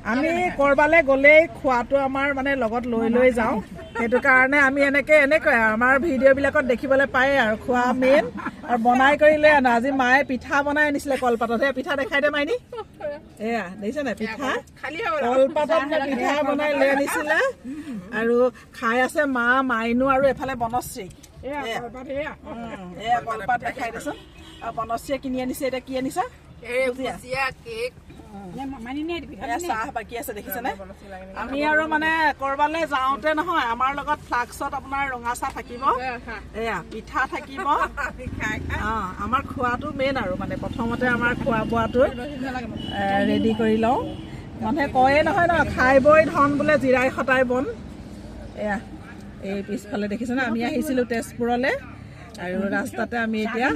আমি কৰবালে গ'লেই খোৱাটো আমাৰ মানে লগত লৈ লৈ যাওঁ সেইটো কাৰণে আমি এনেকৈ আমাৰ ভিডিঅ' বিলাকত দেখিবলৈ পায় আৰু খোৱা মেইন আৰু বনাই কৰি লৈ আনো আজি মায়ে পিঠা বনাই আনিছিলে কলপাতত পিঠা দেখাই দে মাইনি এয়া দেখিছে নাই পিঠা কলপাতত পিঠা বনাই লৈ আনিছিলে আৰু খাই আছে মা মাইনু আৰু এফালে বনশ্ৰী এয়া কলপাত দেখাই দেচোন আৰু বনশ্ৰীয়ে কিনি আনিছে এতিয়া কি আনিছা চাহ বাকী আছে দেখিছেনে আমি আৰু মানে কৰবালে যাওঁতে নহয় আমাৰ লগত ফ্লাক্সত আপোনাৰ ৰঙা চাহ থাকিব এয়া পিঠা থাকিব আমাৰ খোৱাটো মেইন আৰু মানে প্ৰথমতে আমাৰ খোৱা বোৱাটো ৰেডি কৰি লওঁ মানুহে কয়ে নহয় ন খাই বৈ ধন বোলে জিৰাই খটাই বন এয়া এই পিছফালে দেখিছেনে আমি আহিছিলোঁ তেজপুৰলৈ আৰু ৰাস্তাতে আমি এতিয়া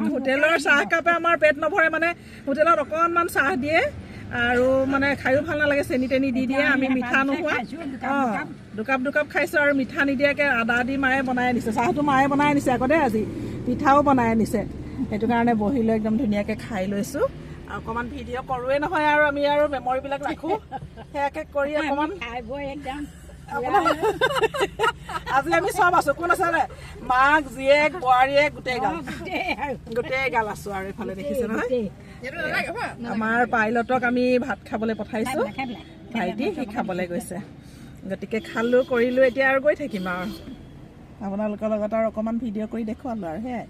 হোটেলৰ চাহ কাপে আমাৰ পেট নভৰে মানে হোটেলত অকণমান চাহ দিয়ে আৰু মানে খায়ো ভাল নালাগে চেনি তেনি দি দিয়ে আমি মিঠা নোখোৱা দুকাপ খাইছোঁ আৰু মিঠা নিদিয়াকৈ আদা দি মায়ে বনাই আনিছে চাহটো মায়ে বনাই আনিছে আকৌ দেই আজি পিঠাও বনাই আনিছে সেইটো কাৰণে বহি লৈ একদম ধুনীয়াকৈ খাই লৈছোঁ আৰু অকণমান ভিডিঅ' কৰোঁৱে নহয় আৰু আমি আৰু মেমৰিবিলাক ৰাখোঁ সেয়াকৈ কৰি অকণমান খাই বৈ একদম আজি আমি চব আছো কোন আছে মাক জীয়েক বোৱাৰীয়েক গোটেই গাল আছো আৰু এইফালে দেখিছে নহয় আমাৰ পাইলটক আমি ভাত খাবলৈ পঠাইছো ভাইটি সি খাবলৈ গৈছে গতিকে খালো কৰিলো এতিয়া আৰু গৈ থাকিম আৰু আপোনালোকৰ লগত আৰু অকণমান ভিডিঅ' কৰি দেখুৱালো আৰু সেয়াই